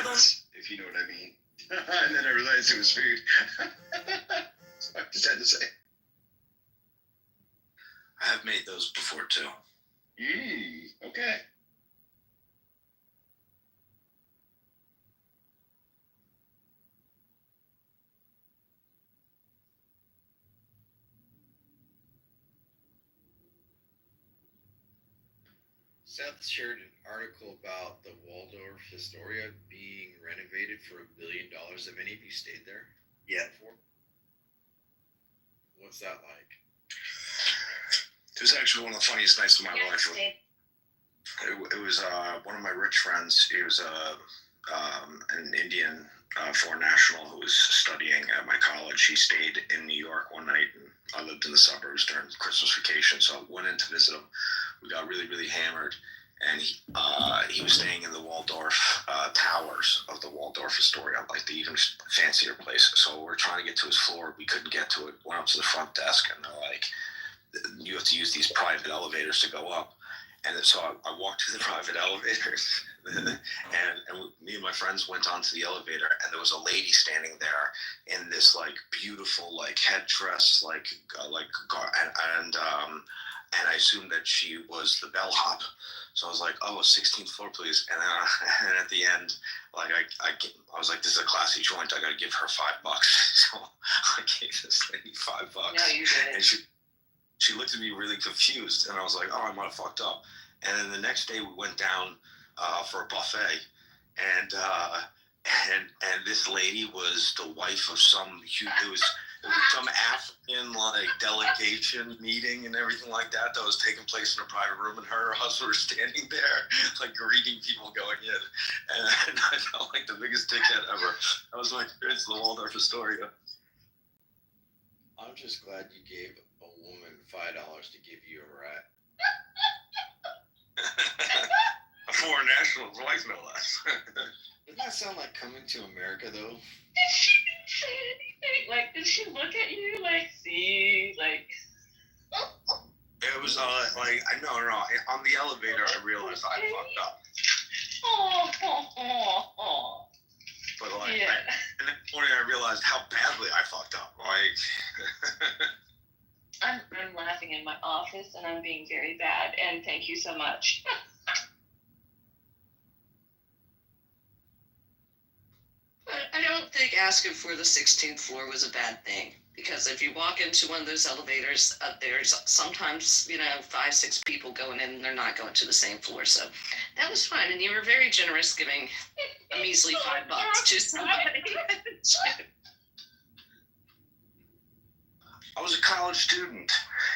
Nuggets, if you know what I mean. And then I realized it was food. So I just had to say. I have made those before too. Okay. Seth shared an article about the Waldorf Astoria being renovated for $1 billion. Have any of you stayed there? Yeah. Before? What's that like? It was actually one of the funniest nights of my life. It was one of my rich friends. He was an Indian foreign national who was studying at my college. He stayed in New York one night, and I lived in the suburbs during Christmas vacation, so I went in to visit him. We got really, really hammered, and he was staying in the Waldorf towers of the Waldorf Astoria, like the even fancier place. So we're trying to get to his floor. We couldn't get to it. Went up to the front desk, and they're like, you have to use these private elevators to go up. And so I walked to the private elevators, and me and my friends went onto the elevator, and there was a lady standing there in this like beautiful like headdress, and I assumed that she was the bellhop. So I was like, oh, 16th floor, please. And at the end, like I was like, this is a classy joint. I got to give her $5. So I gave this lady $5. No, you didn't. And she looked at me really confused, and I was like, oh, I might have fucked up. And then the next day we went down for a buffet, and this lady was the wife of some some African like delegation meeting and everything like that was taking place in a private room, and her husband were standing there like greeting people going in, and I felt like the biggest dickhead ever. I was like, it's the Waldorf Astoria. I'm just glad you gave a woman $5 to give you a rat. A foreign national's wife, no less. Doesn't that sound like Coming to America, though? Did she say anything? Like, did she look at you like, see, like? It was like, I know, on the elevator I realized I fucked up. But like, yeah. And then morning I realized how badly I fucked up. Like, I'm laughing in my office, and I'm being very bad, and thank you so much. But I don't think asking for the 16th floor was a bad thing, because if you walk into one of those elevators, there's sometimes, 5-6 people going in, and they're not going to the same floor. So that was fine, and you were very generous giving a measly $5 to somebody. I was a college student.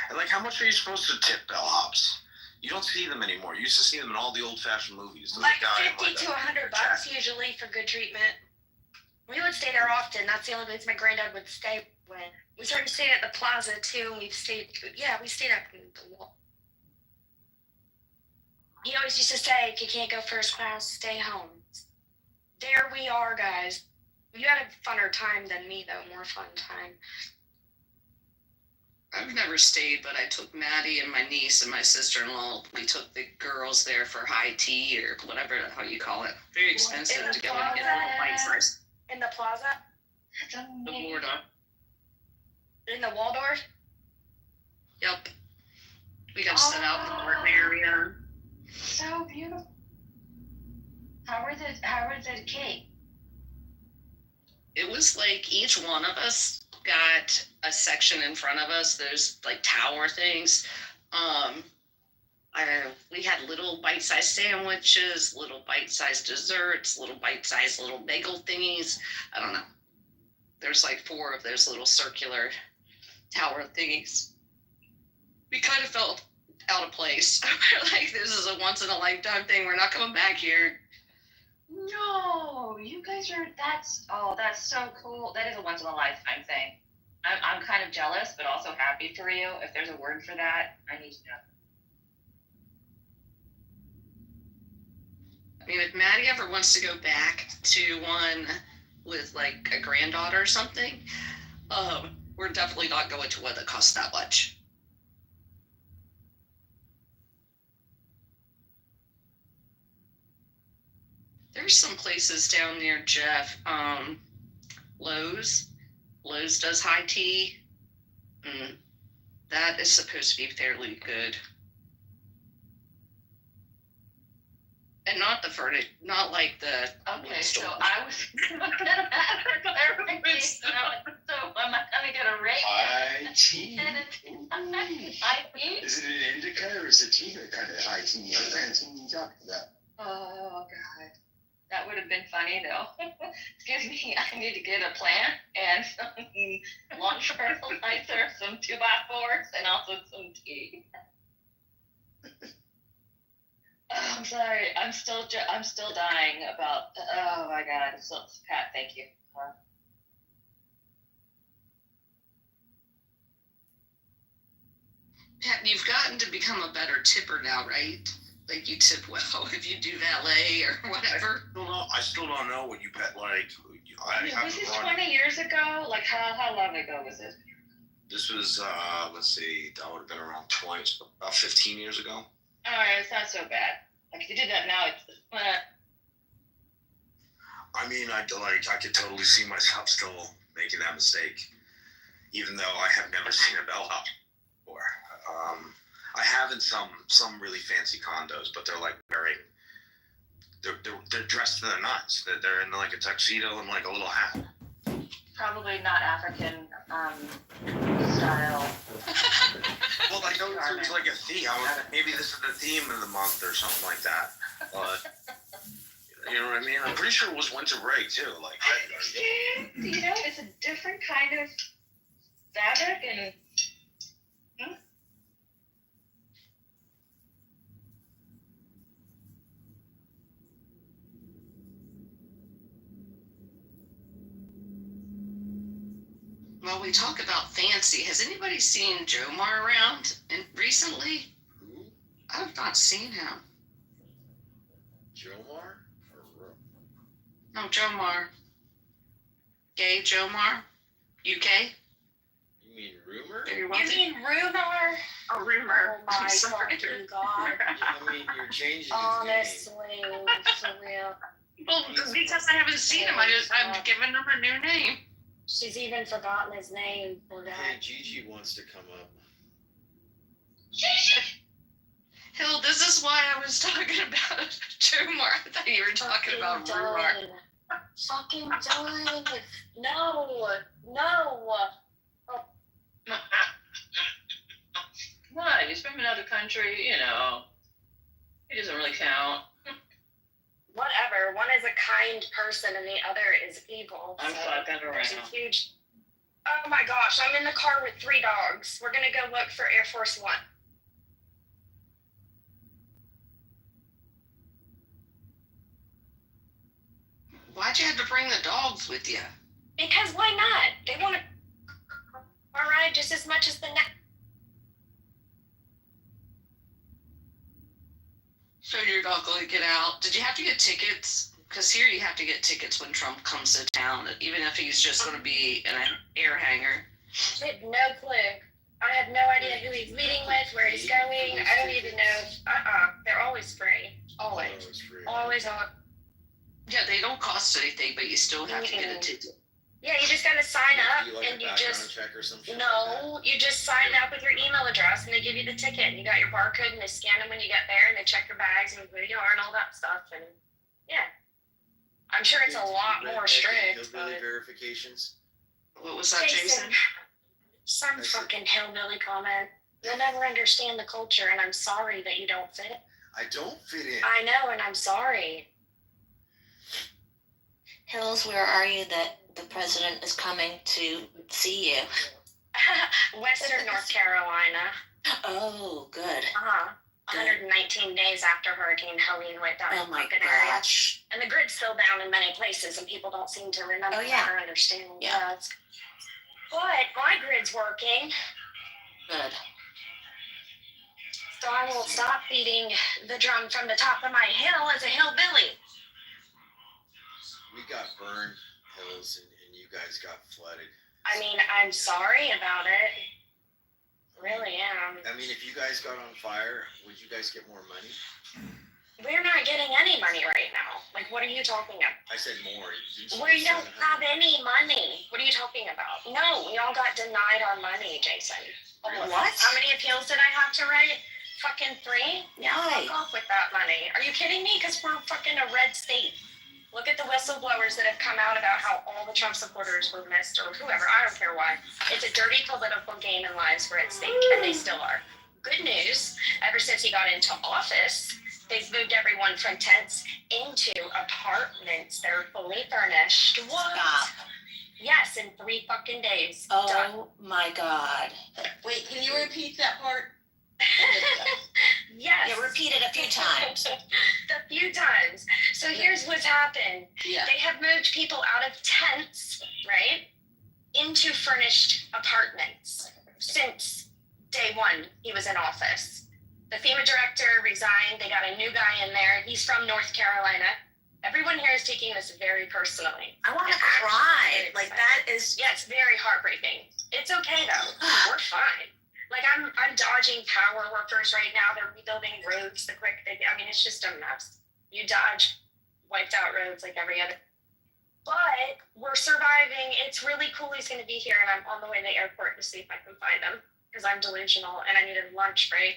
And like, how much are you supposed to tip bellhops? You don't see them anymore. You used to see them in all the old-fashioned movies. Like $50 to $100 usually for good treatment. We would stay there often. That's the only place my granddad would stay when. We started staying at the plaza too, and we stayed up in the wall. He always used to say, if you can't go first class, stay home. There we are, guys. You had a funner time than me, though. More fun time. I've never stayed, but I took Maddie and my niece and my sister-in-law. We took the girls there for high tea or whatever the hell you call it. Very expensive to go and get a little bite first. In the plaza? The Florida. In the Waldorf? Yep. We got to sit out in the garden area. So beautiful. How were the cake? It was like each one of us got a section in front of us. There's like tower things. We had little bite-sized sandwiches, little bite-sized desserts, little bite-sized little bagel thingies. I don't know. There's like 4 of those little circular tower thingies. We kind of felt out of place. We're like, this is a once-in-a-lifetime thing. We're not coming back here. No, you guys are. That's so cool. That is a once in a lifetime thing. I'm kind of jealous, but also happy for you. If there's a word for that, I need to know. I mean, if Maddie ever wants to go back to one with like a granddaughter or something, we're definitely not going to one that costs that much. There's some places down near Jeff, Lowe's. Lowe's does high tea. That is supposed to be fairly good. And not the furniture, not like the Okay, store. so I was gonna ask for clarification. So am I gonna get a rate? High tea. High tea? Is it an indica or is it tea kind of high tea? What kind of tea are you talking about? Oh God, that would have been funny though. Excuse me, I need to get a plant and some lawn fertilizer, some 2x4s, and also some tea. Oh, I'm sorry. I'm still dying about. Oh my God. So, Pat, thank you. Pat, you've gotten to become a better tipper now, right? Like you tip well if you do valet or whatever. I still don't know what you bet like. Was this 20 years ago? Like how long ago was this? This was let's see, that would have been around 20, about 15 years ago. All right, it's not so bad. Like if you did that now, it's. I mean, I could totally see myself still making that mistake, even though I have never seen a bellhop before. I have in some really fancy condos, but they're like they're dressed to the nines. They're in like a tuxedo and like a little hat. Probably not African style. Well, like it's like a theme. Maybe this is the theme of the month or something like that. You know what I mean? I'm pretty sure it was winter break too. Like, You know, it's a different kind of fabric and. Well, we talk about fancy. Has anybody seen Jomar around recently? Who? I have not seen him. Jomar? Or No, Jomar. Gay Jomar? UK? you mean rumor? Very You well. mean rumor? A rumor. Oh my I'm sorry. fucking God. I mean, you're changing his name. Honestly, for real. Well, because I haven't seen him, I'm giving him a new name. She's even forgotten his name. Poor guy. Hey, Gigi wants to come up. Hill, this is why I was talking about Jomar. I thought you were talking about rumor. Fucking done. No. What? He's from another country, you know. It doesn't really count. Whatever. One is a kind person and the other is evil. I'm So fucking there's around. a huge. Oh my gosh! I'm in the car with 3 dogs. We're gonna go look for Air Force One. Why'd you have to bring the dogs with you? Because why not? They want to. All right, just as much as the next. So you're not going to get out. Did you have to get tickets? Because here you have to get tickets when Trump comes to town, even if he's just going to be in an air hangar. I had no clue. I have no idea who he's meeting with, where he's going. I don't even know. They're always free. Always. Oh, it's free. Always on. Yeah, they don't cost anything, but you still have to get a ticket. Yeah, you just gotta sign up You like and a you background just. check or some shit like that? No, you just sign up with your email address and they give you the ticket and you got your barcode and they scan them when you get there and they check your bags and who you are and all that stuff and yeah. I'm sure it's a lot more strict. Hillbilly But verifications. What was that, Jason? Some I said- fucking hillbilly comment. You'll never understand the culture and I'm sorry that you don't fit. I don't fit in. I know and I'm sorry. Hills, where are you that the president is coming to see you? Western North Carolina. Oh, good. 119 days after Hurricane Helene went down Oh in my fucking area. gosh. And the grid's still down in many places, and people don't seem to remember Oh, yeah. that or understand. Yeah. But my grid's working, Good. so I won't stop beating the drum from the top of my hill as a hillbilly. We got burned hills and you guys got flooded. I mean, I'm sorry about it. Really am. I mean, if you guys got on fire, would you guys get more money? We're not getting any money right now. Like, what are you talking about? I said more. We don't have any money. What are you talking about? No, we all got denied our money, Jason. What? How many appeals did I have to write? Fucking 3? Yeah, Why? fuck off with that money. Are you kidding me? Because we're fucking a red state. Look at the whistleblowers that have come out about how all the Trump supporters were missed, or whoever. I don't care why. It's a dirty political game, and lives were at stake, and they still are. Good news, ever since he got into office, they've moved everyone from tents into apartments that are fully furnished. What? Stop. Yes, in 3 fucking days. Done. Oh my God. Wait, can you repeat that part? Yes. Yeah, repeat it a few times. A few times. So here's what's happened. Yeah. They have moved people out of tents, right, into furnished apartments since day one he was in office. The FEMA director resigned. They got a new guy in there. He's from North Carolina. Everyone here is taking this very personally. I want to It's actually cry. very Like, exciting. that is. Yeah, it's very heartbreaking. It's okay though. We're fine. Like I'm dodging power workers right now. They're rebuilding roads. I mean, it's just a mess. You dodge wiped out roads like every other. But we're surviving. It's really cool he's going to be here, and I'm on the way to the airport to see if I can find him because I'm delusional and I needed a lunch break.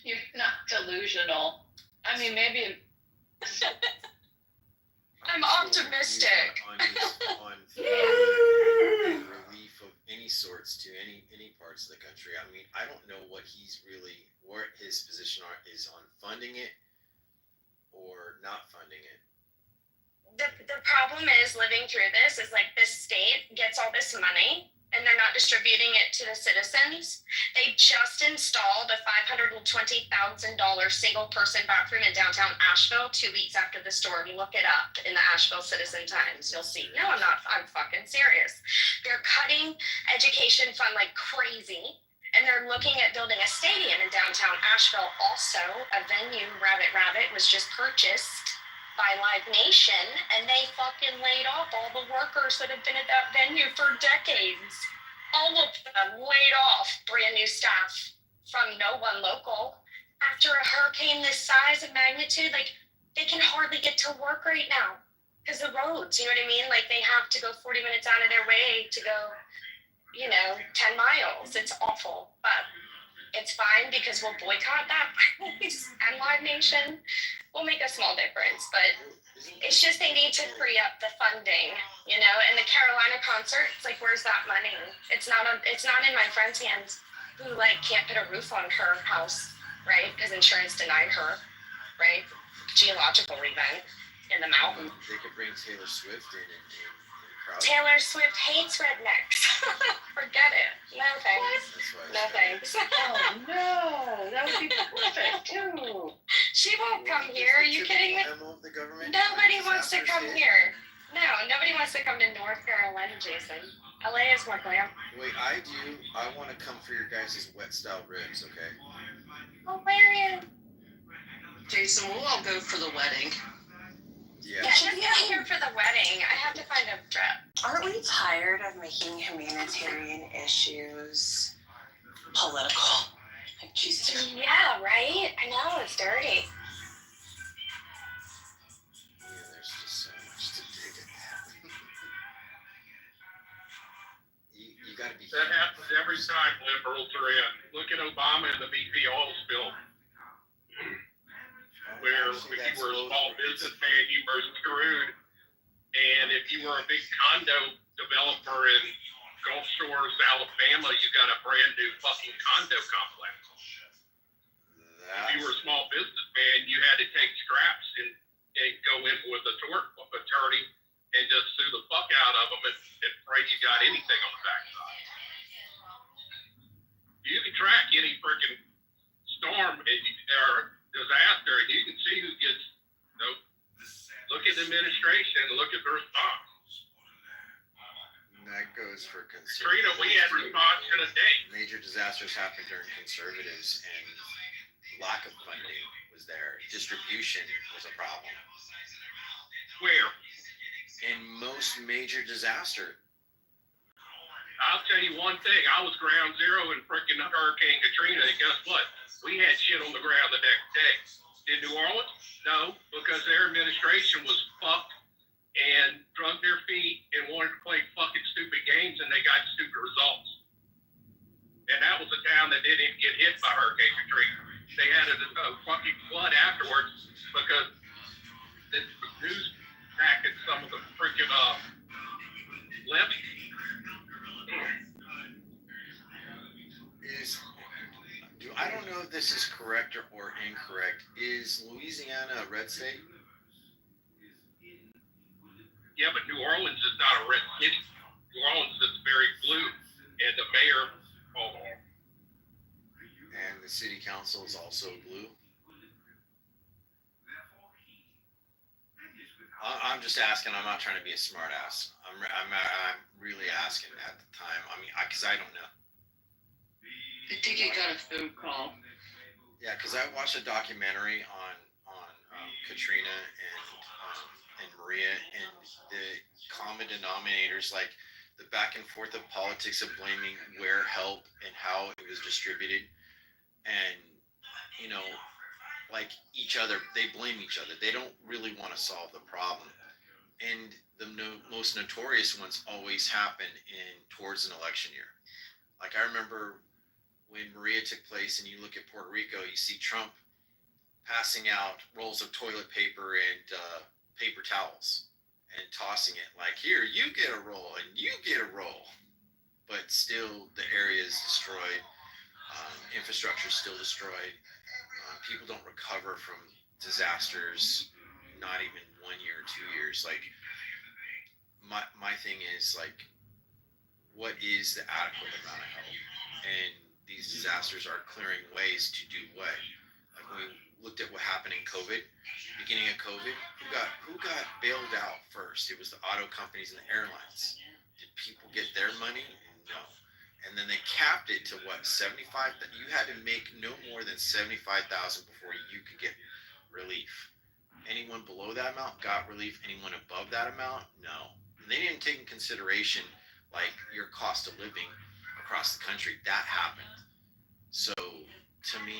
You're not delusional. I mean, maybe. I'm optimistic. On and relief of any sorts to any parts of the country. I mean, I don't know what his position is on funding it or not funding it. The problem is living through this is like this state gets all this money and they're not distributing it to the citizens. They just installed a $520,000 single person bathroom in downtown Asheville 2 weeks after the storm. You look it up in the Asheville Citizen Times, you'll see. No, I'm fucking serious. They're cutting education fund like crazy. And they're looking at building a stadium in downtown Asheville. Also, a venue, Rabbit, was just purchased by Live Nation, and they fucking laid off all the workers that have been at that venue for decades. All of them laid off, brand new staff from no one local. After a hurricane this size and magnitude, like they can hardly get to work right now because the roads, you know what I mean? Like they have to go 40 minutes out of their way to go, 10 miles. It's awful, but it's fine because we'll boycott that place, and Live Nation will make a small difference, but it's just they need to free up the funding, and the Carolina concert, it's like, where's that money? It's not in my friend's hands who can't put a roof on her house, right? Because insurance denied her, right? Geological event in the mountain. They could bring Taylor Swift in and crowd. Taylor Swift hates rednecks. Forget it. No thanks. That's why I No said- thanks. Oh no, that would be perfect too. She won't come here. Are you kidding me? Memo of the government? Nobody wants to Disasters come hit? here. No, nobody wants to come to North Carolina, Jason. LA is more glam. Wait, I do. I want to come for your guys' wet style ribs, okay? Hilarious. Jason, we'll all go for the wedding. Yeah. Yeah, just come here for the wedding. I have to find a trip. Aren't we tired of making humanitarian issues political? Like, Jesus. Yeah, right? I know, it's dirty. Yeah, there's just so much to dig at that. you gotta be. That happens every time liberals are in. Look at Obama and the BP oil spill, where if you were a small businessman, you were screwed. And if you were a big condo developer in Gulf Shores, Alabama, you got a brand new fucking condo complex. If you were a small businessman, you had to take scraps and go in with a tort attorney and just sue the fuck out of them and pray you got anything on the backside. You can track any freaking storm or disaster administration, look at the response. And that goes for Katrina, we had response in a day. Major disasters happened during conservatives, and lack of funding was there. Distribution was a problem. Where? In most major disaster. I'll tell you one thing. I was ground zero in freaking Hurricane Katrina, and guess what? We had shit on the ground the next day. Did New Orleans? No, because their administration was fucked and drug their feet and wanted to play fucking stupid games, and they got stupid results. And that was a town that didn't even get hit by Hurricane Katrina. They had a fucking flood afterwards because the news packed some of the freaking levees. I don't know if this is correct or incorrect. Is Louisiana a red state? Yeah, but New Orleans is not a red city. New Orleans is very blue, and the mayor, and the city council is also blue. I'm just asking. I'm not trying to be a smart ass. I'm really asking at the time. I mean, because I don't know. I think I got a phone call. Yeah, because I watched a documentary on Katrina and Maria, and the common denominators, like the back and forth of politics of blaming where help and how it was distributed, and like each other, they blame each other. They don't really want to solve the problem, and the most notorious ones always happen towards an election year. Like I remember when Maria took place, and you look at Puerto Rico, you see Trump passing out rolls of toilet paper and paper towels and tossing it like, here, you get a roll and you get a roll. But still, the area is destroyed. Infrastructure is still destroyed. People don't recover from disasters, not even 1 year or 2 years. Like, my thing is, like, what is the adequate amount of help? And these disasters are clearing ways to do what? Like when we looked at what happened in COVID, beginning of COVID, who got bailed out first? It was the auto companies and the airlines. Did people get their money? No. And then they capped it to what, 75? That you had to make no more than 75,000 before you could get relief. Anyone below that amount got relief. Anyone above that amount, no. And they didn't take in consideration like your cost of living across the country. That happened. So to me,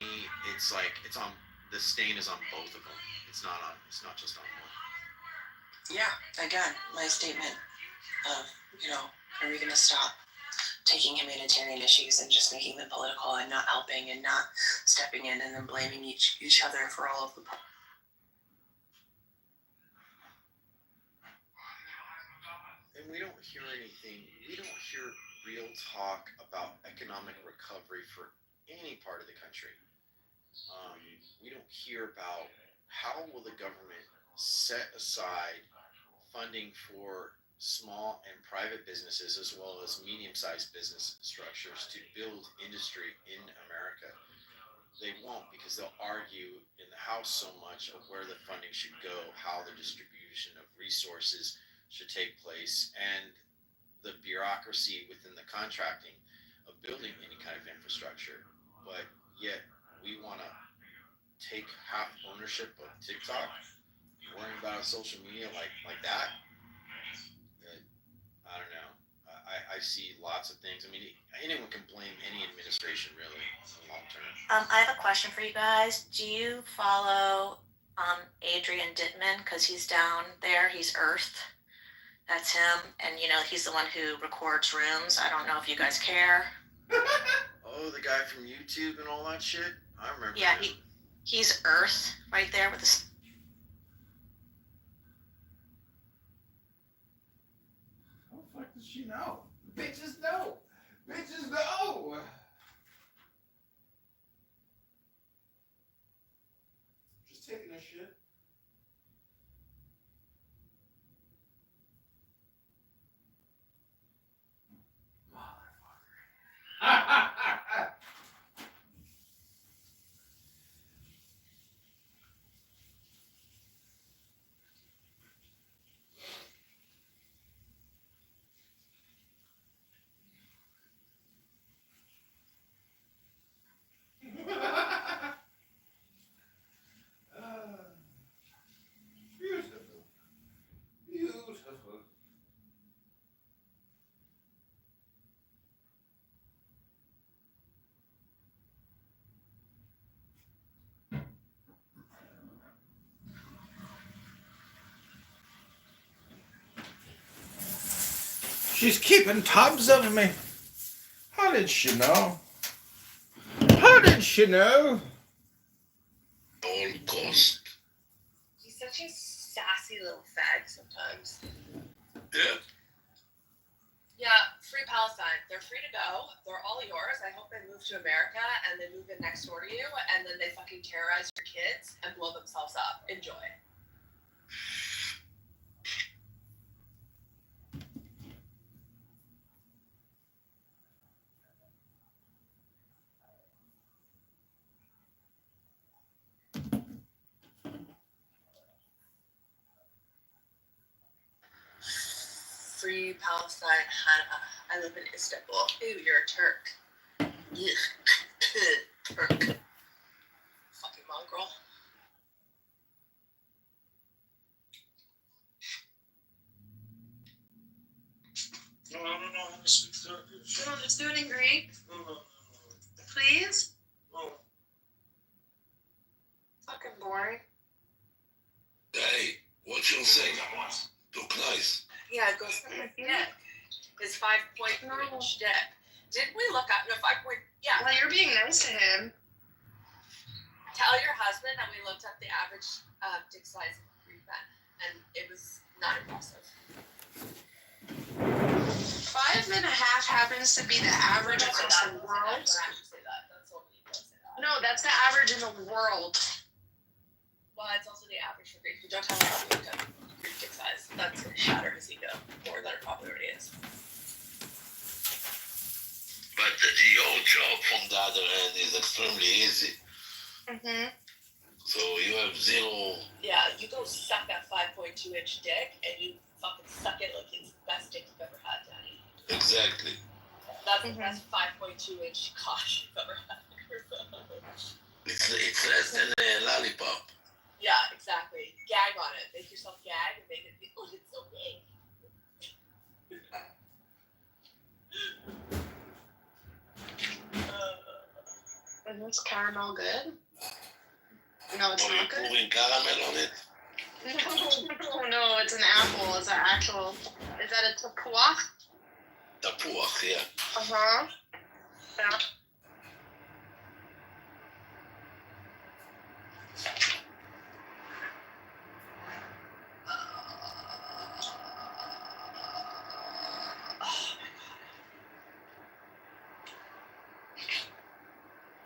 it's like the stain is on both of them. It's not just on one. Yeah, again, my statement of, are we going to stop taking humanitarian issues and just making them political and not helping and not stepping in and then blaming each other for all of the problems? And we don't hear anything. We don't hear real talk about economic recovery for any part of the country. We don't hear about how will the government set aside funding for small and private businesses as well as medium-sized business structures to build industry in America. They won't, because they'll argue in the House so much of where the funding should go, how the distribution of resources should take place, and the bureaucracy within the contracting of building any kind of infrastructure. But yet we want to take half ownership of TikTok, worrying about social media like that. I don't know. I see lots of things. I mean, anyone can blame any administration really in the long term. I have a question for you guys. Do you follow Adrian Dittman? Because he's down there. He's Earth. That's him. And, he's the one who records rooms. I don't know if you guys care. Oh, the guy from YouTube and all that shit? I remember. Yeah, him. he's Earth right there with the... How the fuck does she know? Bitches know! Bitches know! Just taking a shit. Motherfucker. She's keeping tabs of me. How did she know? How did she know? All cost. He's such a sassy little fag sometimes. Yeah. Yeah, free Palestine. They're free to go. They're all yours. I hope they move to America and they move in next door to you and then they fucking terrorize your kids and blow themselves up. Enjoy. Free Palestine, Hannah. I live in Istanbul. Ew, you're a Turk. Ugh. Turk. Fucking mongrel. No, I don't know how to speak Turkish. No, just do it in Greek. No. Please? No. Fucking boring. Hey, what you saying? Look nice. Yeah, go suck my dick. His 5.3-inch dick. Didn't we look up? No, 5 point. Yeah. Well, you're being nice to him. Tell your husband that we looked up the average dick size of Greek men, and it was not impressive. 5.5 happens to be the average across the world. Don't actually say that. That's what we don't say that. No, that's the average in the world. Well, it's also the average for Greeks. But don't tell him that we looked up Greek dick size. That's going to shatter his ego more than it probably already is. But your job from the other end is extremely easy. Mm-hmm. So you have zero. Yeah, you go suck that 5.2-inch dick, and you fucking suck it like it's the best dick you've ever had, Danny. Exactly. That's the best 5.2-inch cock you've ever had. It's less than a lollipop. Yeah, exactly. Gag on it. Make yourself gag and make it feel like it's so big. Is this caramel good? No, it's Are you not good. pouring caramel on it? No, it's an apple. It's an actual. Is that a tapua? Tapuach, yeah. Uh-huh. Yeah.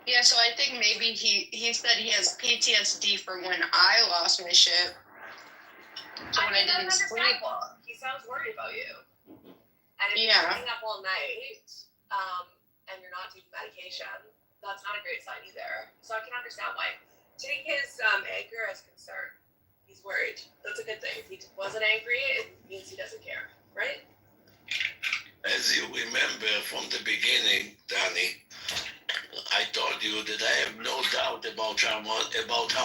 Yeah, so I think maybe he said he has PTSD for when I lost my shit. So when I didn't sleep. He sounds worried about you. And if Yeah. you're staying up all night, and you're not taking medication, that's not a great sign either. So I can understand why. Take his anger as concern. He's worried. That's a good thing. If he wasn't angry, it means he doesn't care, right? As you remember from the beginning, Danny, I told you that I have no doubt about how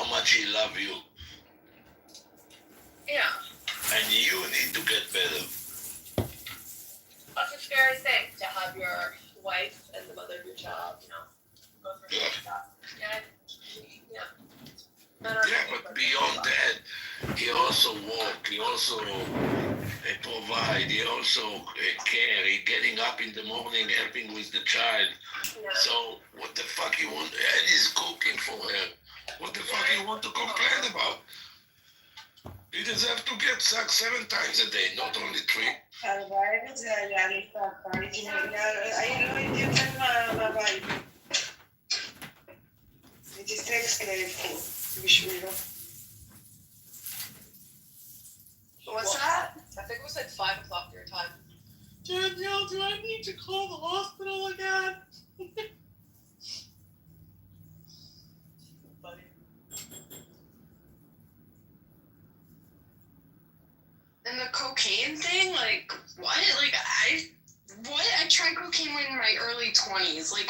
much he loves you. Yeah. And you need to get better. That's a scary thing to have your wife and the mother of your child, go through stuff. Yeah. But beyond that, he also work, he also provide, he also care, he getting up in the morning, helping with the child. Yeah. So what the fuck you want? And he's cooking for her. What the fuck you want to complain about? He deserves to get sucked 7 times a day, not only 3. What's that? I think it was like 5 o'clock your time. Danielle, do I need to call the hospital again? Buddy. And the cocaine thing, like, what? Like, I tried cocaine in my early 20s. Like,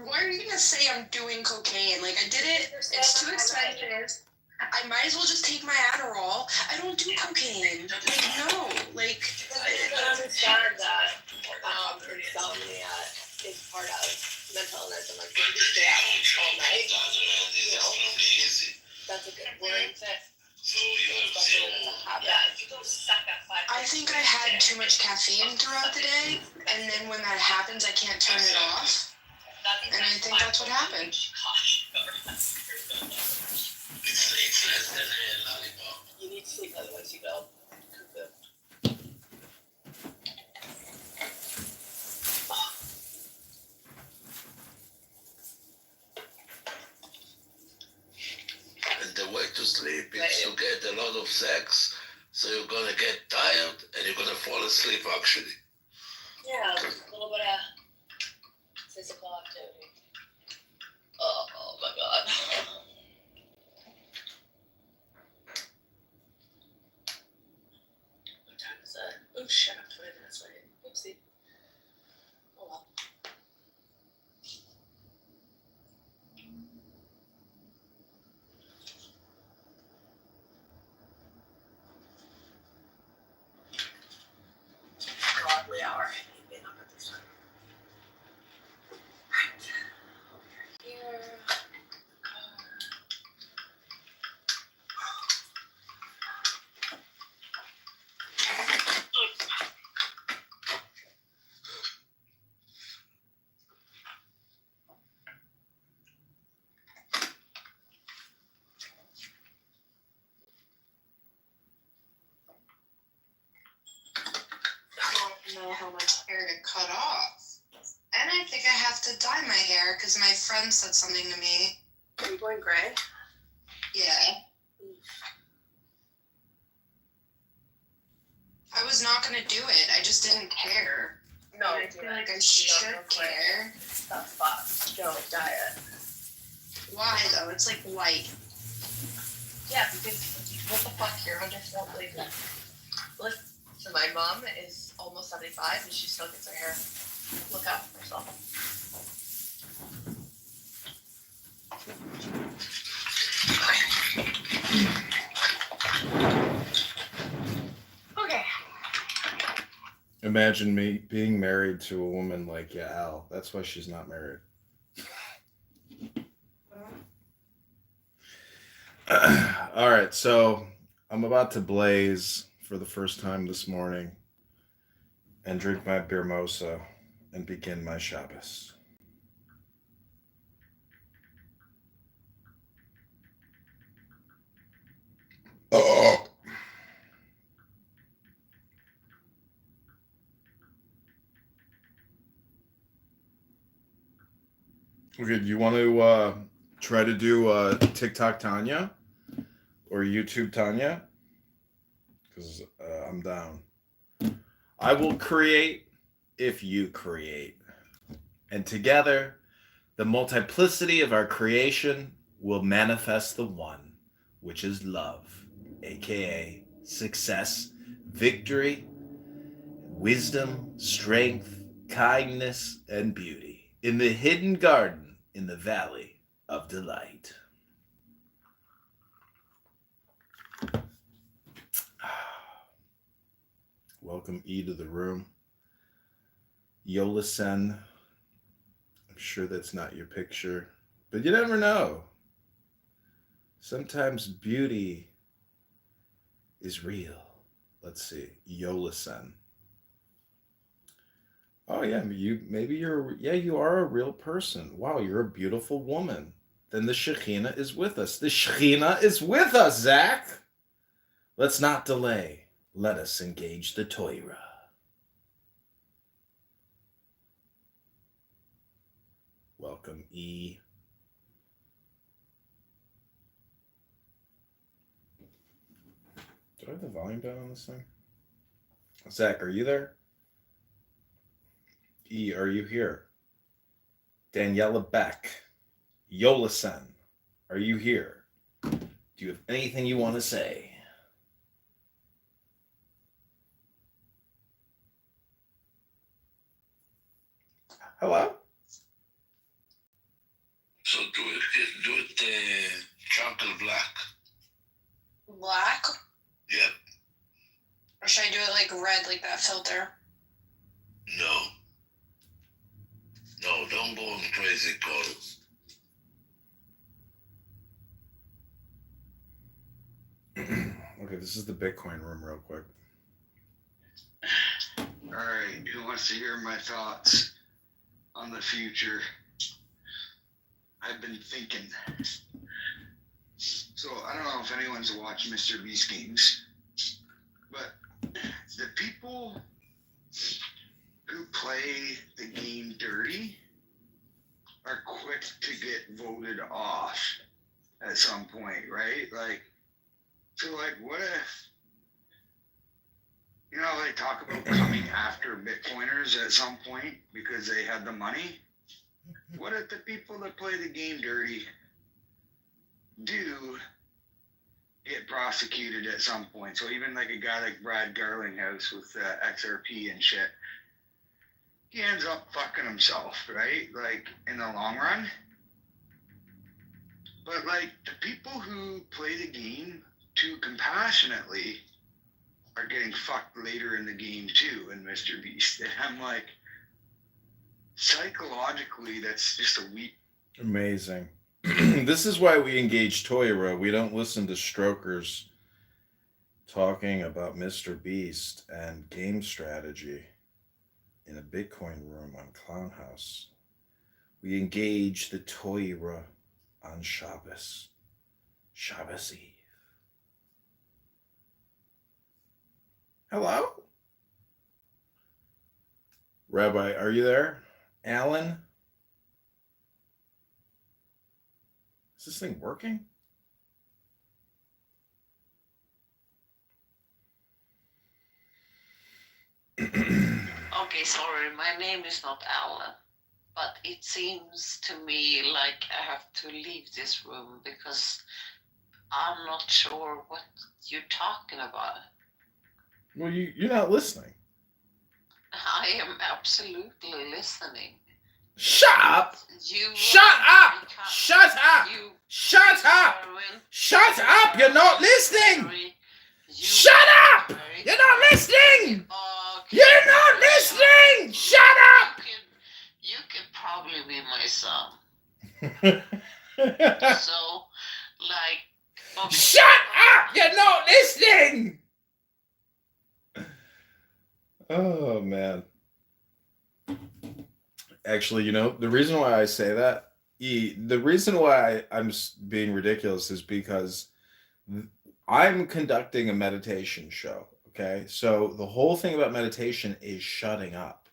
why are you gonna say I'm doing cocaine? Like, I did it. It's too expensive. I might as well just take my Adderall. I don't do cocaine. Like, no. Like, I can understand that insomnia is part of mental illness and like when you stay out all night, that's a good worrying thing. So you have zero. Yeah, you don't suck at 5. I think I had too much caffeine throughout the day, and then when that happens, I can't turn it off. And I think that's what happened. It's less than a lollipop. You need to sleep, otherwise you will. And the way to sleep is to get a lot of sex, so you're gonna get tired and you're gonna fall asleep actually. Yeah, a little bit of physical activity. Oh my god. What time is it? Oh shit, I'm 20 minutes late. Oopsie. Oh well. Godly hour. Being up at this time. Right. Here. I don't know how much hair to cut off. And I think I have to dye my hair because my friend said something to me. Are you going gray? Yeah. I was not gonna do it. I just didn't care. No, I feel like I should care. That's fast. Don't dye it. Why though? It's like white. Yeah, because what the fuck, you're just won't believe it. Listen, so my mom is almost 75 and she still gets her hair. Look out for herself. Okay. Imagine me being married to a woman like Yael. That's why she's not married. All right, so I'm about to blaze for the first time this morning and drink my beer mosa and begin my Shabbos. Oh. Okay, do you want to try to do TikTok Tanya or YouTube Tanya? Because I'm down. I will create if you create. And together, the multiplicity of our creation will manifest the one, which is love, aka success, victory, wisdom, strength, kindness, and beauty in the hidden garden in the valley of delight. Welcome E to the room. Yolisen. I'm sure that's not your picture, but you never know. Sometimes beauty is real. Let's see. Yolisen. Oh yeah, you are a real person. Wow, you're a beautiful woman. Then the Shekhinah is with us. The Shekhinah is with us, Zach. Let's not delay. Let us engage the Torah. Welcome, E. Do I have the volume down on this thing? Zach, are you there? E, are you here? Daniela Beck. Yolisen, are you here? Do you have anything you want to say? Hello? So do it chocolate black. Black? Yep. Or should I do it like red, like that filter? No. No, don't go on crazy colors. Okay, this is the Bitcoin room real quick. Alright, who wants to hear my thoughts on the future? I've been thinking. So, I don't know if anyone's watched Mr. Beast games, but the people who play the game dirty are quick to get voted off at some point, right? Like, so like, what if, you know, they talk about coming after Bitcoiners at some point because they had the money? What if the people that play the game dirty do get prosecuted at some point? So even like a guy like Brad Garlinghouse with XRP and shit, he ends up fucking himself, right? Like, in the long run. But, like, the people who play the game too compassionately are getting fucked later in the game, too, in Mr. Beast. And I'm like, psychologically, that's just a weak... Amazing. This is why we engage Toyra. We don't listen to strokers talking about Mr. Beast and game strategy in a Bitcoin room on Clown House. We engage the Toyra on Shabbos Eve. Hello? Rabbi, are you there? Alan? Is this thing working? Okay, sorry, my name is not Alan, but it seems to me like I have to leave this room because I'm not sure what you're talking about. Well, you're not listening. I am absolutely listening. Shut up! Shut up! Shut up! Shut up! Shut up! You're not listening! Shut up! You're not listening! You're not listening! Shut up! You could probably be my son. So, like... Shut up! You're not listening! Oh, man. Actually, you know, the reason why I say that, the reason why I'm being ridiculous is because I'm conducting a meditation show, okay? So the whole thing about meditation is shutting up.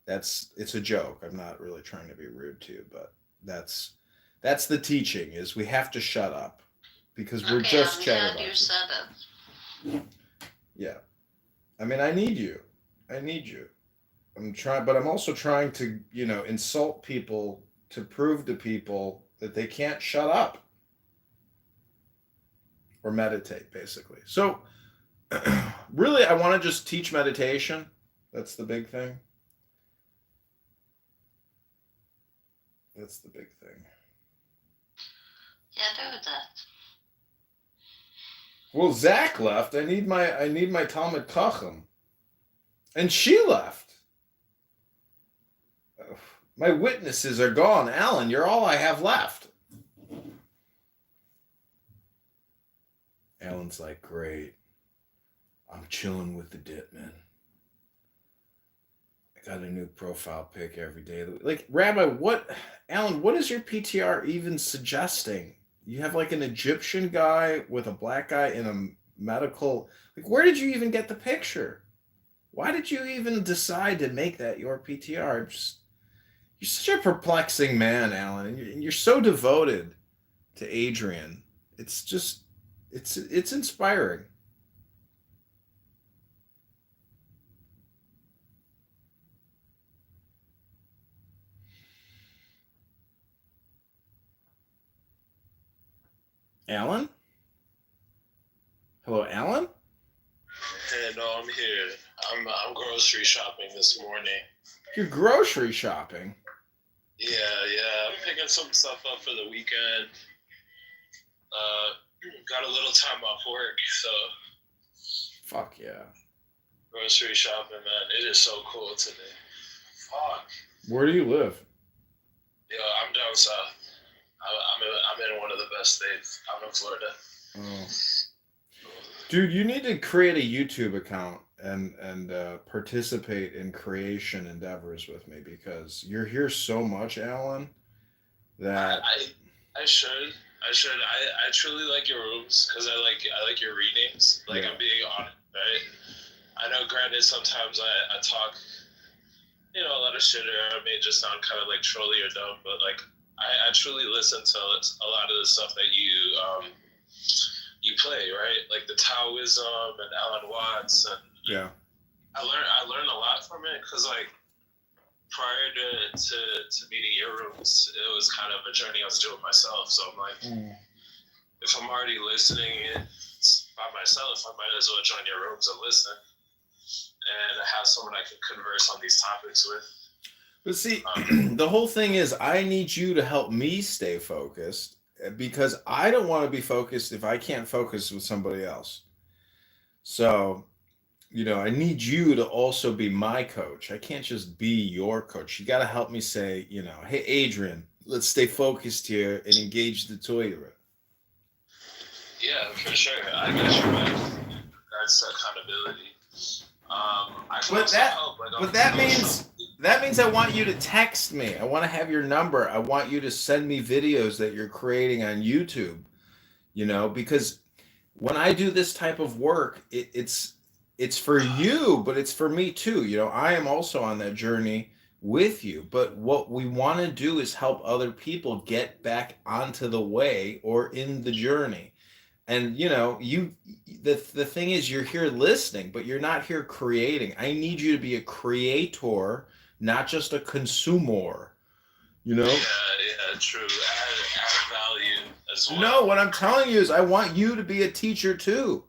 It's a joke. I'm not really trying to be rude to you, but that's the teaching, is we have to shut up because we're just chatterboxes. You said it. Yeah. I mean, I need you. But I'm also trying to, you know, insult people to prove to people that they can't shut up or meditate, basically. So, really, I want to just teach meditation. That's the big thing. Yeah, do that. Well, Zach left. I need my Talmud Chacham. And she left. My witnesses are gone. Alan, you're all I have left. Alan's like, great. I'm chilling with the dip, man. I got a new profile pic every day. Like, Rabbi, Alan, what is your PTR even suggesting? You have like an Egyptian guy with a black guy in a medical... Like, where did you even get the picture? Why did you even decide to make that your PTR? You're such a perplexing man, Alan, and you're so devoted to Adrian. It's just, it's inspiring. Alan? Hello, Alan? Hey, no, I'm here. I'm grocery shopping this morning. You're grocery shopping? Yeah. I'm picking some stuff up for the weekend. Got a little time off work, so. Fuck yeah. Grocery shopping, man. It is so cool today. Fuck. Where do you live? Yo, I'm down south. I'm in one of the best states. I'm in Florida. Oh. Dude, you need to create a YouTube account and participate in creation endeavors with me, because you're here so much, Alan, that I should. I truly like your rooms because I like your readings. Like, Yeah. I'm being honest, right? I know, granted, sometimes I talk, a lot of shit, or I may just sound kind of like trolly or dumb, but like I truly listen to a lot of the stuff that you play, right? Like the Taoism and Alan Watts, and yeah. I learned a lot from it because, like, prior to meeting your rooms, it was kind of a journey I was doing myself. So I'm like, if I'm already listening it by myself, I might as well join your rooms and listen, and have someone I can converse on these topics with. But see, the whole thing is, I need you to help me stay focused, because I don't want to be focused if I can't focus with somebody else. So, I need you to also be my coach. I can't just be your coach. You got to help me say, hey, Adrian, let's stay focused here and engage the toilet. Yeah, for sure. I got you, man. That's accountability. That means I want you to text me. I want to have your number. I want you to send me videos that you're creating on YouTube. Because when I do this type of work, it's for you, but it's for me too. I am also on that journey with you. But what we want to do is help other people get back onto the way or in the journey. And the thing is, you're here listening, but you're not here creating. I need you to be a creator, not just a consumer. Yeah, true. Add value as well. No, what I'm telling you is, I want you to be a teacher too.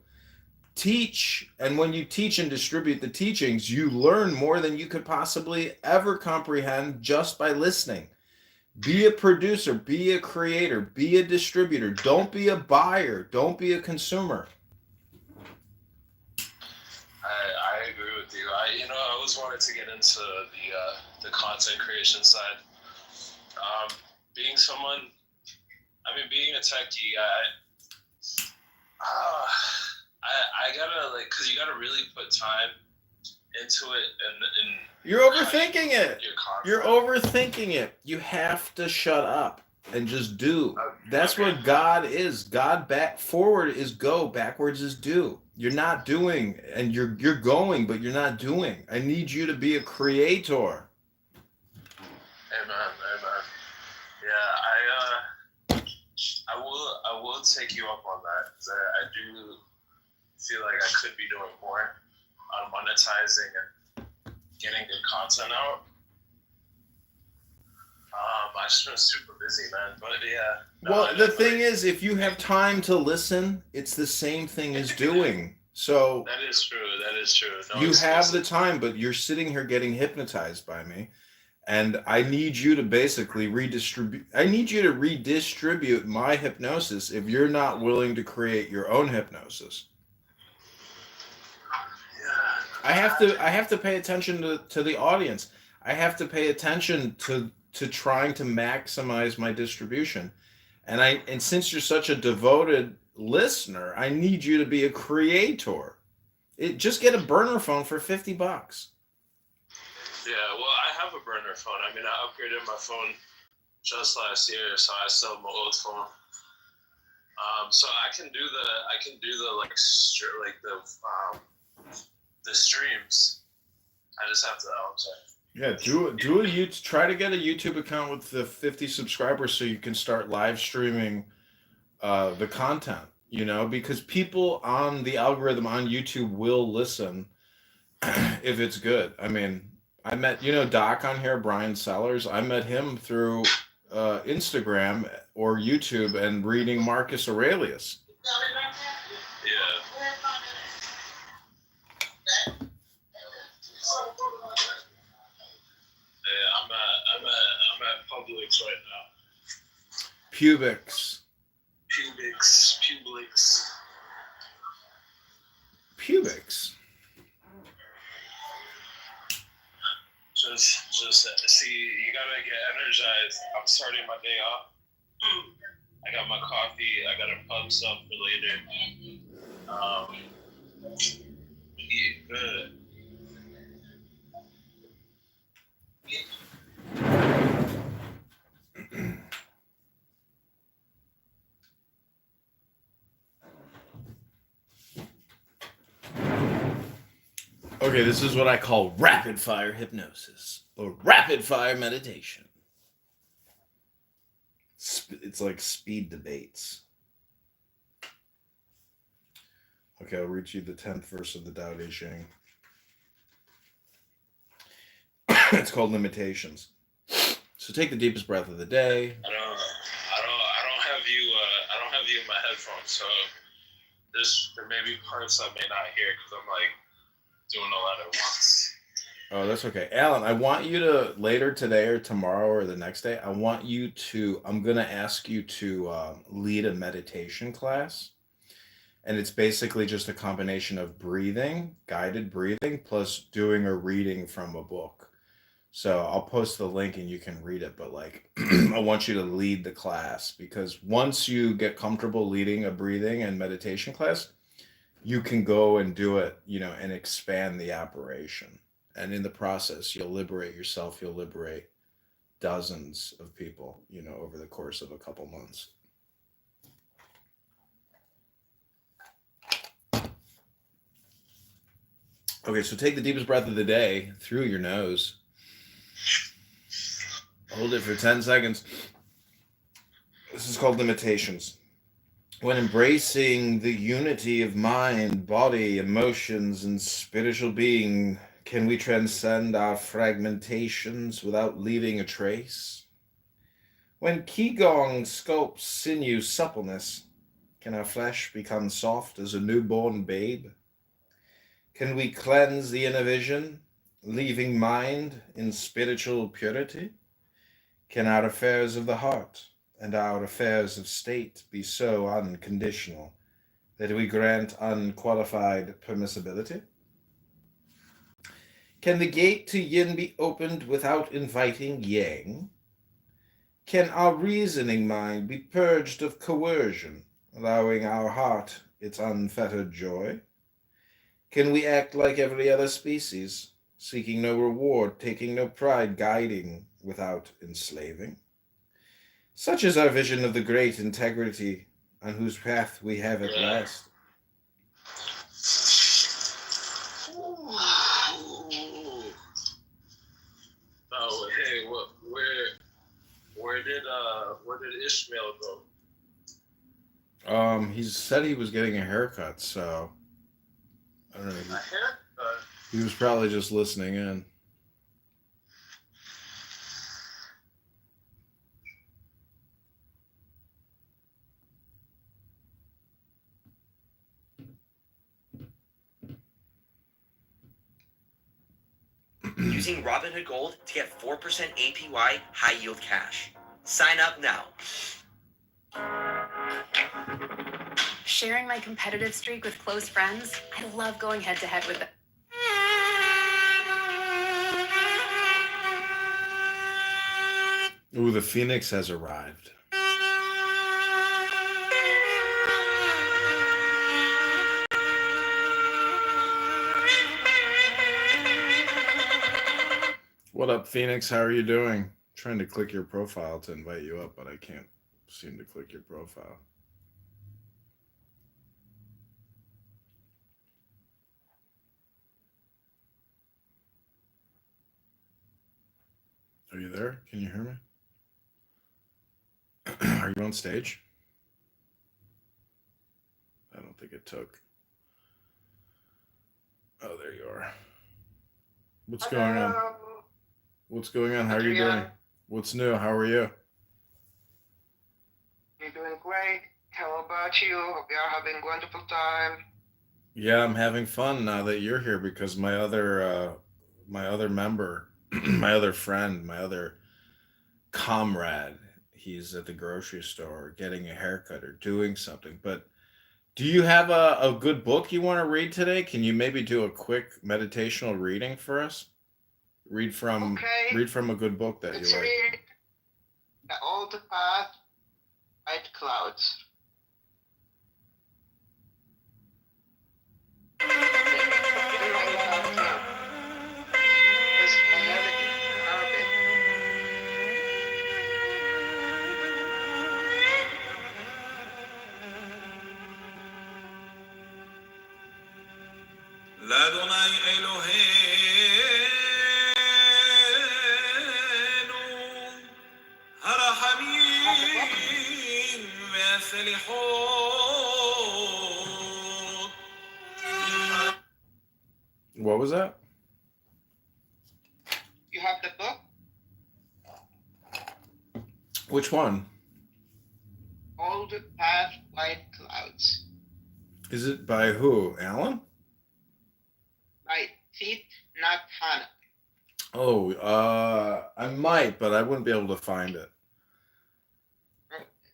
Teach, and when you teach and distribute the teachings, you learn more than you could possibly ever comprehend just by listening. Be a producer, be a creator, be a distributor. Don't be a buyer. Don't be a consumer. I agree with you. I always wanted to get into the content creation side. Being a techie, I gotta, because you gotta really put time into it, and you're overthinking it. You're overthinking it. You have to shut up and just do. That's what God is. God forward is go, backwards is do. You're not doing, and you're going, but you're not doing. I need you to be a creator. Amen. Yeah, I will take you up on that, because I do feel like I could be doing more on monetizing and getting good content out. I've just been super busy, man. But yeah. Well, the thing is, if you have time to listen, it's the same thing as doing. So that is true. No, you have the time, but you're sitting here getting hypnotized by me. And I need you to basically redistribute. I need you to redistribute my hypnosis if you're not willing to create your own hypnosis. I have to pay attention to the audience. I have to pay attention to trying to maximize my distribution. And since you're such a devoted listener, I need you to be a creator. Just get a burner phone for $50. Yeah, well, I have a burner phone. I mean, I upgraded my phone just last year, so I still have my old phone. So I can do the streams. I just have to. Yeah, try to get a YouTube account with the 50 subscribers so you can start live streaming the content. Because people on the algorithm on YouTube will listen if it's good. I mean, I met Doc on here, Brian Sellers. I met him through Instagram or YouTube and reading Marcus Aurelius. I'm at Publix right now. Publix. Just see, you gotta get energized. I'm starting my day off. I got my coffee. I got a pub stuff for later. Yeah, good. Okay, this is what I call rapid fire hypnosis or rapid fire meditation. It's like speed debates. Okay, I'll read you the 10th verse of the Tao Te Ching. It's called Limitations. So take the deepest breath of the day. I don't have you. I don't have you in my headphones, so there may be parts I may not hear because I'm like doing a lot at once. Oh, that's okay. Alan, I want you to, later today or tomorrow or the next day, I'm going to ask you to lead a meditation class. And it's basically just a combination of breathing, guided breathing, plus doing a reading from a book. So I'll post the link and you can read it. But like, I want you to lead the class because once you get comfortable leading a breathing and meditation class, you can go and do it, and expand the operation. And in the process, you'll liberate yourself. You'll liberate dozens of people, over the course of a couple months. Okay, so take the deepest breath of the day through your nose. Hold it for 10 seconds. This is called Limitations. When embracing the unity of mind, body, emotions, and spiritual being, can we transcend our fragmentations without leaving a trace? When Qigong sculpts sinew suppleness, can our flesh become soft as a newborn babe? Can we cleanse the inner vision, leaving mind in spiritual purity? Can our affairs of the heart and our affairs of state be so unconditional that we grant unqualified permissibility? Can the gate to yin be opened without inviting yang? Can our reasoning mind be purged of coercion, allowing our heart its unfettered joy? Can we act like every other species, seeking no reward, taking no pride, guiding without enslaving? Such is our vision of the great integrity on whose path we have at last. Oh, hey, where did Ishmael go? He said he was getting a haircut, so I don't know. A haircut? He was probably just listening in. Using Robinhood Gold to get 4% APY high yield cash. Sign up now. Sharing my competitive streak with close friends, I love going head to head with them. Ooh, the Phoenix has arrived. What up, Phoenix? How are you doing? I'm trying to click your profile to invite you up, but I can't seem to click your profile. Are you there? Can you hear me? Are you on stage? I don't think it took. Oh, there you are. What's going on? What's going on? How are you doing? What's new? How are you? You're doing great. How about you? Hope you're having a wonderful time. Yeah, I'm having fun now that you're here because my other member, my other friend, my other comrade, he's at the grocery store getting a haircut or doing something. But do you have a good book you want to read today? Can you maybe do a quick meditational reading for us? Read from a good book that Let's you like. read The Old Path, White Clouds. לאדוני אלוהינו הרחמים והסליחות. What was that? You have the book? Which one? Old Past White Clouds Is it by who? Alan? by Thich Nhat Hanh. Oh, I might, but I wouldn't be able to find it.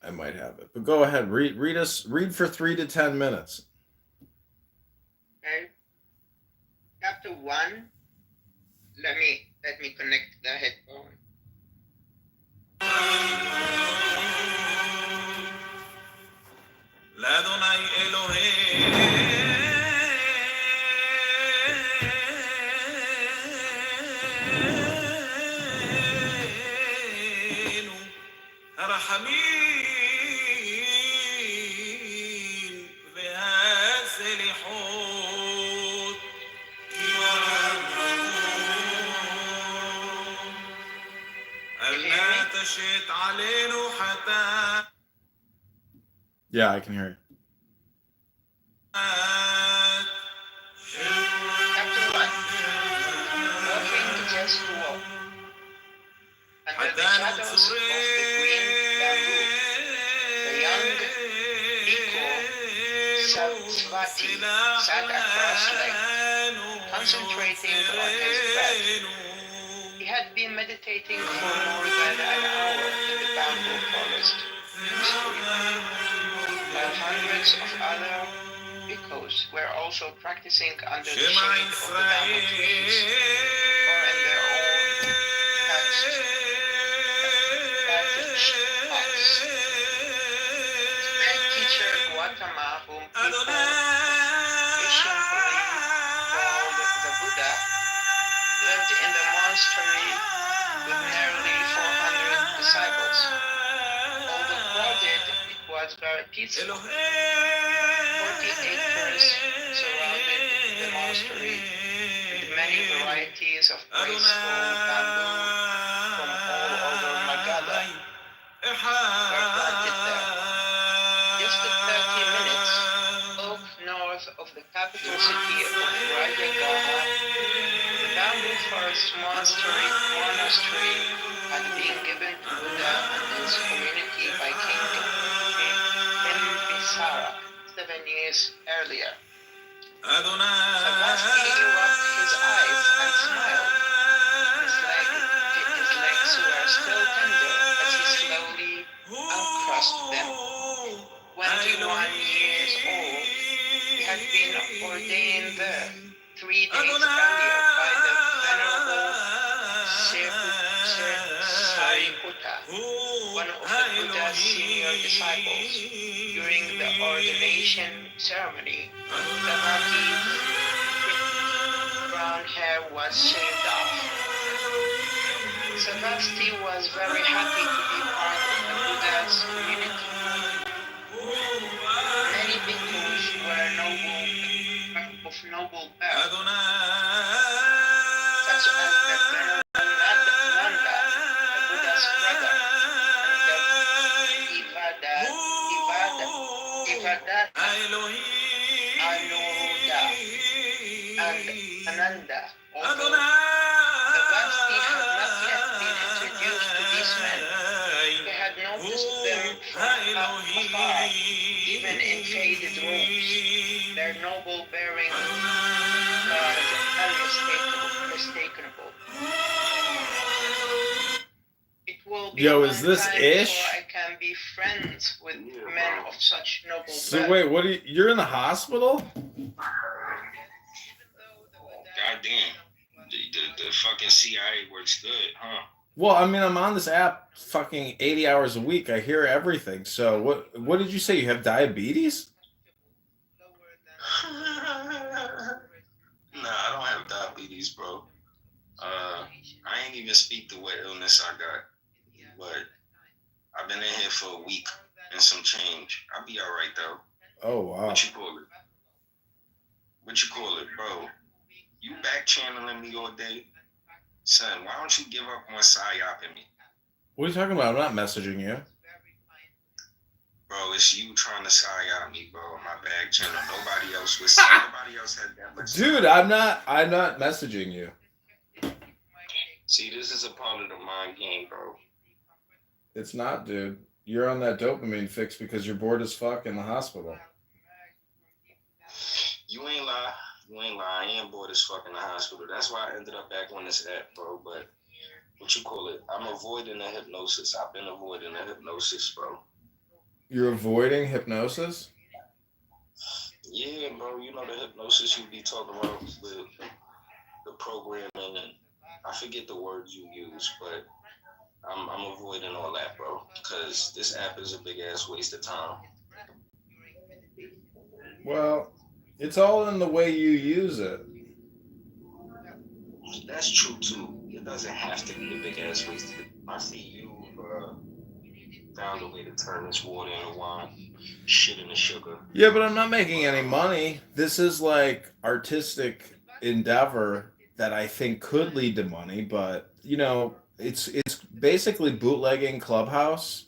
I might have it, but go ahead. Read for 3 to 10 minutes. Okay. Chapter 1. Let me connect the headphone. לאדוני אלוהינו הרחמים והסליחות. אל נא תשת עלינו חטאת. Yeah, I can hear you. Chapter 1. Walking against the wall. Under the shadows of the green bamboo, the young Bhikkhu Sarasvati sat cross-legged, concentrating on his breath. He had been meditating for more than an hour in the bamboo forest, while hundreds of other bhikkhus were also practicing under the shade of the bamboo trees or in their own thatched huts. His great teacher Gautama, whom people affectionately called the Buddha, lived in the monastery with nearly 400 disciples. Although crowded, it was very peaceful. 40 acres surrounded the monastery with many varieties of graceful bamboo from all over Magadha were planted there. Just 30 minutes off north of the capital city of Rajagaha, the bamboo forest monastery had been given to Buddha and his community by King Bimbisara 7 years earlier. Savasti rubbed his eyes and smiled. His legs were still tender as he slowly uncrossed them. 21 years old, he had been ordained there 3 days earlier by the Venerable Sariputta, one of the Buddha's senior disciples. During the ordination ceremony, Savati's brown hair was shaved off. Savasti was very happy to be part of the Buddha's community. Many bhikkhus were of noble birth, such as the Venerable Nanda, the Buddha's brother, and the Devadatta, Anuruddha, and Ananda. Although Savasti had not yet been introduced to these men, he had noticed them from afar, even in faded robes. Their noble bearing was unmistakable. It will be Yo, a is long this time Ish? before I can be friends with men of such noble So birth. wait, what? You're in the hospital? Goddamn. The fucking CIA works good, huh? Well, I mean, I'm on this app fucking 80 hours a week. I hear everything. So what did you say? You have diabetes? Nah, I don't have diabetes, bro. I ain't even speak to what illness I got, but I've been in here for a week and some change. I'll be all right though. Oh wow. What you call it, bro? You back channeling me all day, son. Why don't you give up on psyoping me, What are you talking about? I'm not messaging you. bro? It's you trying to psyop me, bro. On my back channel. Nobody else was. Nobody else had that much. Dude, I'm not messaging you. See, this is a part of the mind game, bro. It's not, dude. You're on that dopamine fix because you're bored as fuck in the hospital. You ain't lie. You ain't lie. I am bored as fuck in the hospital. That's why I ended up back on this app, bro. But what you call it? I'm avoiding the hypnosis. I've been avoiding the hypnosis, bro. You're avoiding hypnosis? Yeah, bro. You know the hypnosis you be talking about with the programming, and I forget the words you use, but I'm avoiding all that, bro. Because this app is a big ass waste of time. Well, it's all in the way you use it. That's true too. It doesn't have to be a big ass waste of time. I see you found a way to turn this water into wine, shit into sugar. Yeah, but I'm not making any money. This is like artistic endeavor that I think could lead to money, but you know, it's basically bootlegging Clubhouse.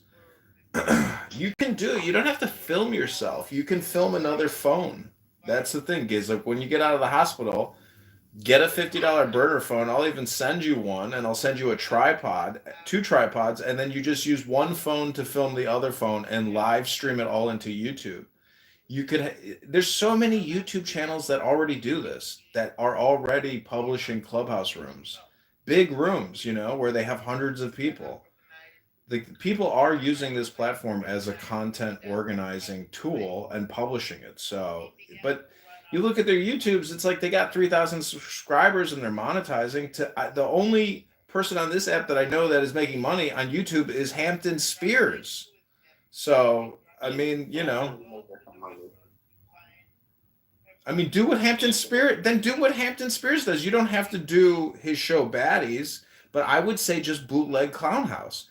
You can do it. You don't have to film yourself. You can film another phone. That's the thing, is like when you get out of the hospital, get a $50 burner phone. I'll even send you one, and I'll send you a tripod, 2 tripods, and then you just use one phone to film the other phone and live stream it all into YouTube. There's so many YouTube channels that already do this, that are already publishing Clubhouse rooms, big rooms, you know, where they have hundreds of people. The people are using this platform as a content organizing tool and publishing it. So, but you look at their YouTubes, it's like they got 3,000 subscribers and they're monetizing. The only person on this app that I know that is making money on YouTube is Hampton Spears. So, I mean, you know, do what Hampton Spears does. You don't have to do his show Baddies, but I would say just bootleg Clown House.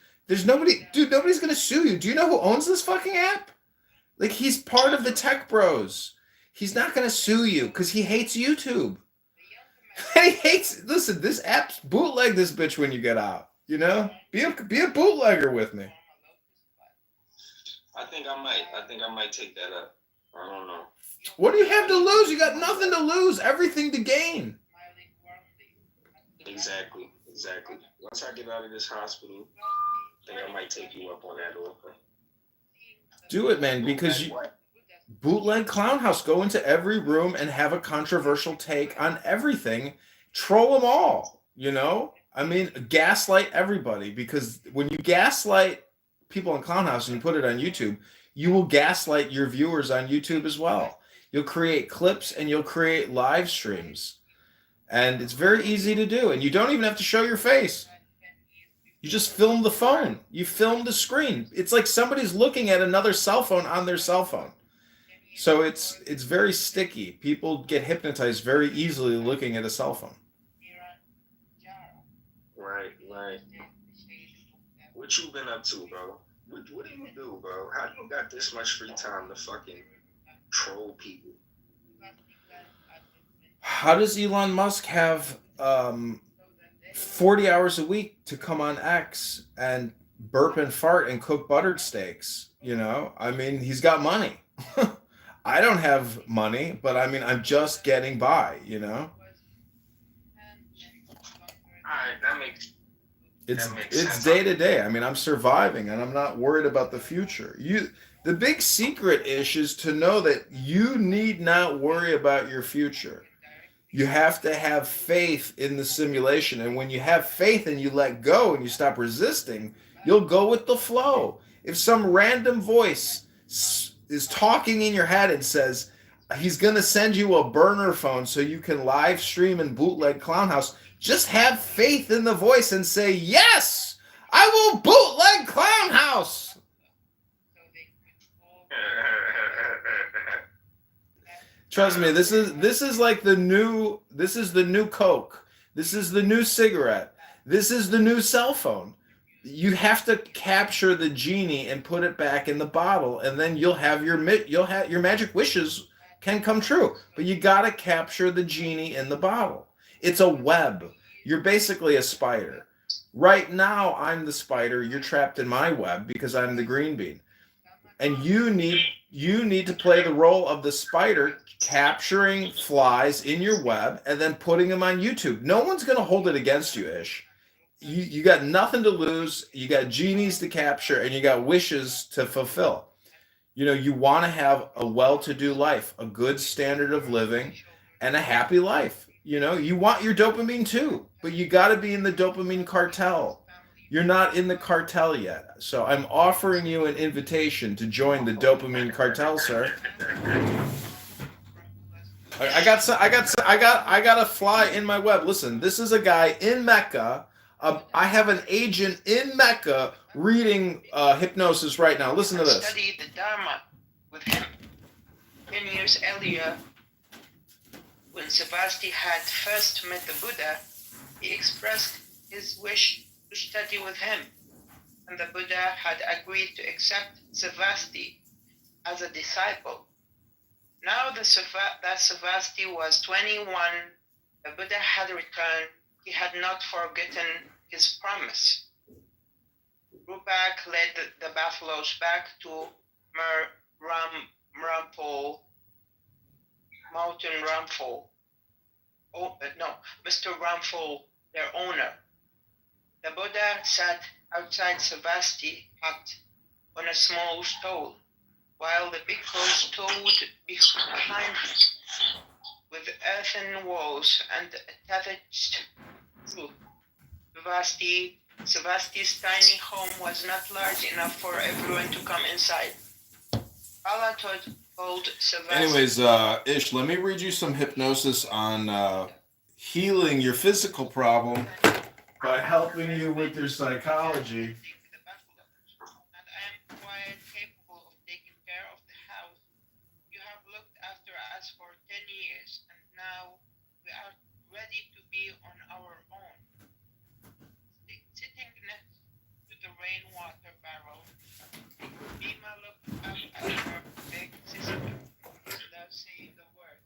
Nobody's gonna sue you. Do you know who owns this fucking app? Like, he's part of the tech bros. He's not gonna sue you because he hates YouTube. Listen, this app's bootleg this bitch when you get out. You know? Be a bootlegger with me. I think I might take that up. I don't know. What do you have to lose? You got nothing to lose, everything to gain. Exactly. Once I get out of this hospital, I think I might take you up on that offer. Do it, man, because bootleg Clown House. Go into every room and have a controversial take on everything. Troll them all, you know? Gaslight everybody, because when you gaslight people in Clown House and you put it on YouTube, you will gaslight your viewers on YouTube as well. You'll create clips and you'll create live streams. And it's very easy to do. And you don't even have to show your face. You just film the phone. You film the screen. It's like somebody's looking at another cell phone on their cell phone. So it's very sticky. People get hypnotized very easily looking at a cell phone. Right. What you been up to, bro? What do you do, bro? How do you got this much free time to fucking troll people? How does Elon Musk have 40 hours a week to come on X and burp and fart and cook buttered steaks? You know, he's got money. I don't have money, but I'm just getting by, you know? Alright, that makes It's day to day. I'm surviving and I'm not worried about the future. The big secret is to know that you need not worry about your future. You have to have faith in the simulation. And when you have faith and you let go and you stop resisting, you'll go with the flow. If some random voice is talking in your head and says, he's going to send you a burner phone so you can live stream and bootleg Clown House, just have faith in the voice and say, yes, I will bootleg Clown House. Trust me, this is like the new Coke. This is the new cigarette. This is the new cell phone. You have to capture the genie and put it back in the bottle, and then your magic wishes can come true. But you got to capture the genie in the bottle. It's a web. You're basically a spider. Right now, I'm the spider. You're trapped in my web because I'm the green bean. And you need to play the role of the spider, capturing flies in your web and then putting them on YouTube. No one's going to hold it against you, Ish. You got nothing to lose. You got genies to capture, and you got wishes to fulfill. You know, you want to have a well-to-do life, a good standard of living, and a happy life. You know, you want your dopamine too, but you got to be in the dopamine cartel. You're not in the cartel yet. So I'm offering you an invitation to join the dopamine cartel, sir. I got a fly in my web. Listen, this is a guy in Mecca. I have an agent in Mecca reading hypnosis right now. Listen to this. Studied the Dharma with him. 10 years earlier, when Savasti had first met the Buddha, he expressed his wish to study with him, and the Buddha had agreed to accept Savasti as a disciple. Now that Savasti was 21, the Buddha had returned. He had not forgotten his promise. Rupak led the buffaloes back to Rampol, Mountain Rampol. Oh, no, Mr. Rampol, their owner. The Buddha sat outside Savasti hut on a small stool, while the bhikkhus stood behind him with earthen walls and attached roof. Savasti's tiny home was not large enough for everyone to come inside. Allah told Savasti. Anyways, Ish, let me read you some hypnosis on healing your physical problem by helping you with your psychology. And I am quite capable of taking care of the house. You have looked after us for 10 years, and now we are ready to be on our own. Sitting next to the rainwater barrel, Bima looked up at her big sister without saying the word.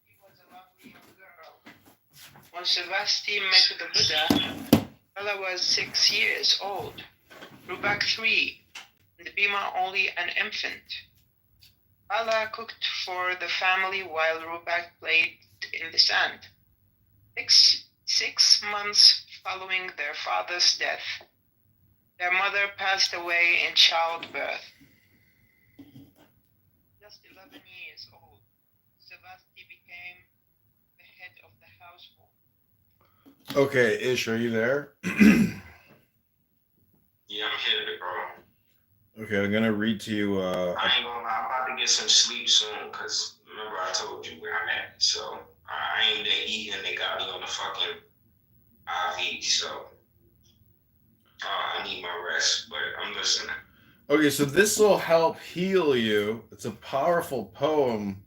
He was a lovely young girl. When Savasti met the Buddha, Ella was 6 years old, Rupak 3, and Bima only an infant. Allah cooked for the family while Rupak played in the sand. Six months following their father's death, their mother passed away in childbirth. Just 11 years old, Savasti became the head of the household. Okay, Ish, are you there? Yeah, I'm here, bro. Okay, I'm gonna read to you. I ain't gonna lie, I'm about to get some sleep soon, because remember I told you where I'm at. So I ain't been eating, they got me on the fucking IV, so I need my rest, but I'm listening. Okay, so this will help heal you. It's a powerful poem.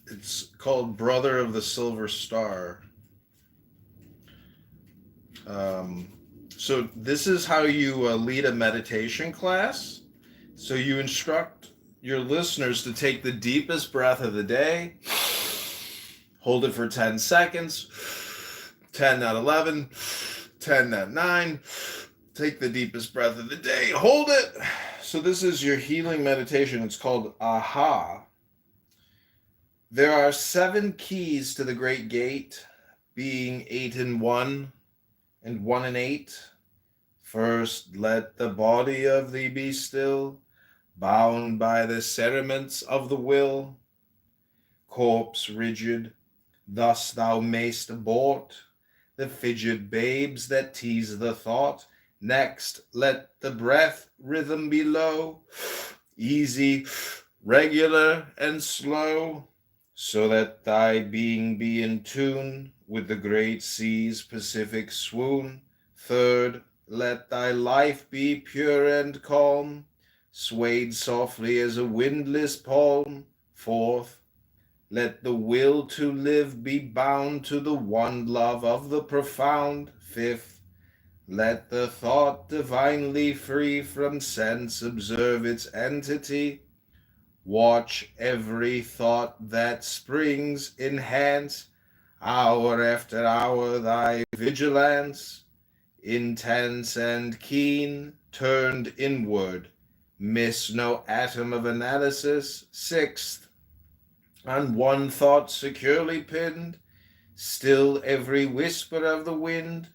It's called Brother of the Silver Star. So this is how you lead a meditation class. So you instruct your listeners to take the deepest breath of the day, hold it for 10 seconds, 10 not 11, 10 not 9, take the deepest breath of the day, hold it. So this is your healing meditation. It's called AHA. There are 7 keys to the great gate, being 8 in 1 and 1 in 8. First, let the body of thee be still, bound by the cerements of the will. Corpse rigid, thus thou mayst abort the fidget babes that tease the thought. Next, let the breath rhythm be low, easy, regular, and slow, so that thy being be in tune with the great sea's Pacific swoon. Third, let thy life be pure and calm, swayed softly as a windless palm. Fourth, let the will to live be bound to the one love of the profound. Fifth, let the thought divinely free from sense observe its entity. Watch every thought that springs, enhance hour after hour thy vigilance, intense and keen, turned inward, miss no atom of analysis. Sixth, on one thought securely pinned, still every whisper of the wind,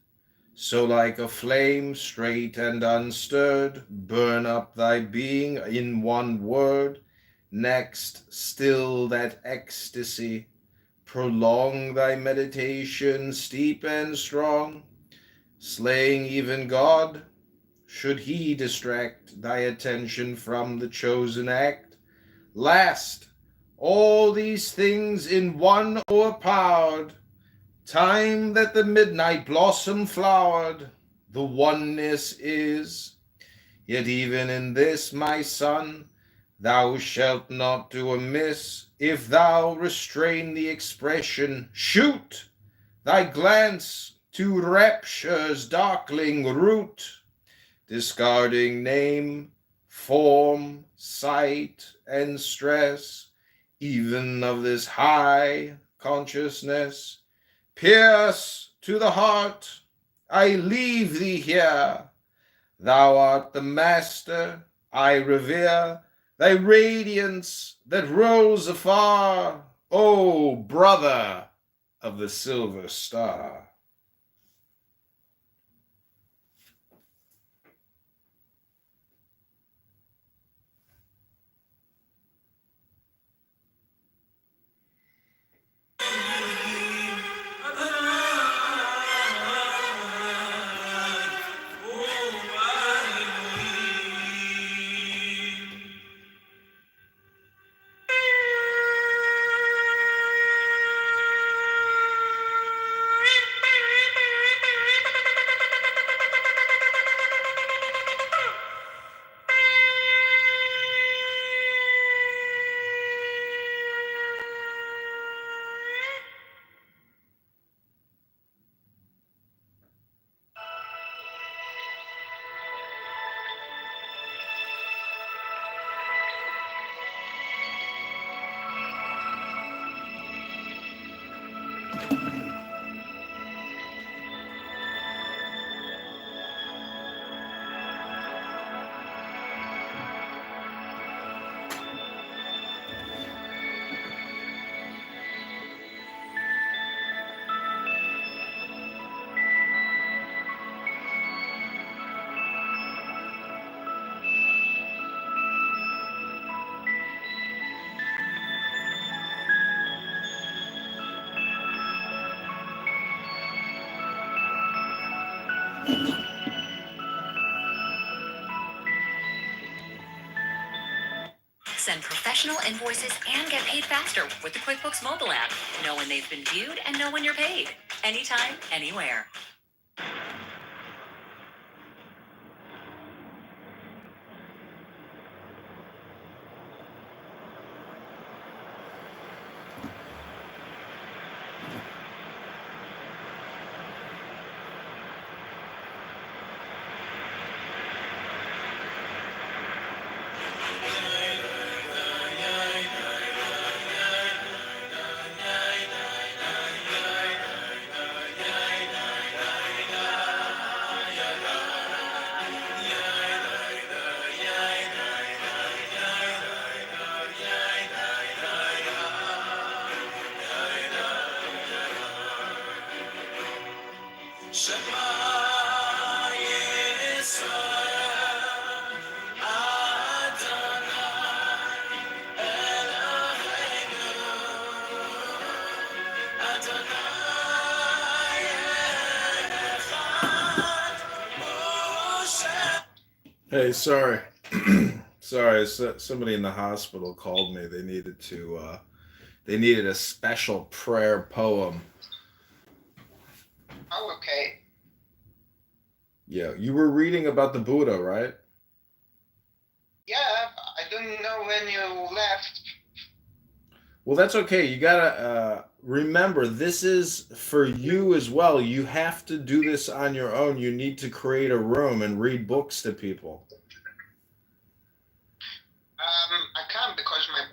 so like a flame straight and unstirred, burn up thy being in one word. Next, still that ecstasy, prolong thy meditation steep and strong, slaying even God, should he distract thy attention from the chosen act. Last, all these things in one o'erpowered, time that the midnight blossom flowered, the oneness is. Yet even in this, my son, thou shalt not do amiss, if thou restrain the expression, shoot thy glance to rapture's darkling root, discarding name, form, sight, and stress, even of this high consciousness. Pierce to the heart, I leave thee here. Thou art the master, I revere thy radiance that rose afar, O brother of the silver star. Send professional invoices and get paid faster with the QuickBooks mobile app. Know when they've been viewed and know when you're paid. Anytime, anywhere. Hey, sorry. Sorry, somebody in the hospital called me. They needed a special prayer poem. Oh, okay. Yeah, you were reading about the Buddha, right? Yeah, I don't know when you left. Well, that's okay. You gotta remember, this is for you as well. You have to do this on your own. You need to create a room and read books to people. I can't because my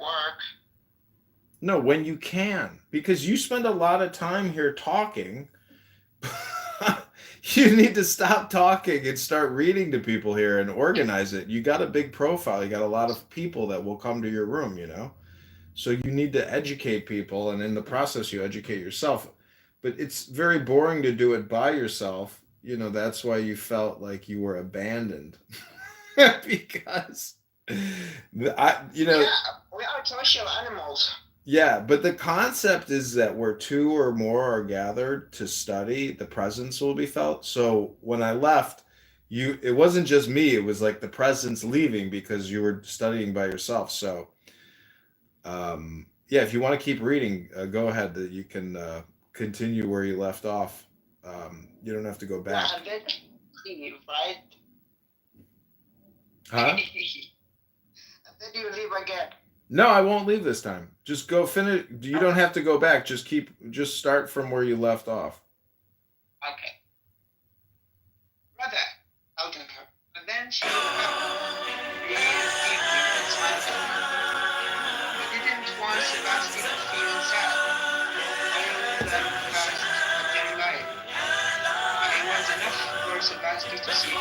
No, when you can, because you spend a lot of time here talking. You need to stop talking and start reading to people here and organize it. You got a big profile. You got a lot of people that will come to your room, you know? So you need to educate people, and in the process, you educate yourself. But it's very boring to do it by yourself. You know, that's why you felt like you were abandoned. Because, you know. Yeah, we are social animals. Yeah, but the concept is that where two or more are gathered to study, the presence will be felt. So when I left, it wasn't just me, it was like the presence leaving because you were studying by yourself. So yeah, if you want to keep reading, go ahead. You can continue where you left off. You don't have to go back. Yeah, and then leave, right? Huh? And then you leave again. No, I won't leave this time. Just go finish. You don't have to go back. Just start from where you left off. Okay. Brother, I'll tell her. And then she woke up really deeply and smiled at me. I didn't want Sebastian to feel sad. I only left because of their life. And it was enough for Sebastian to see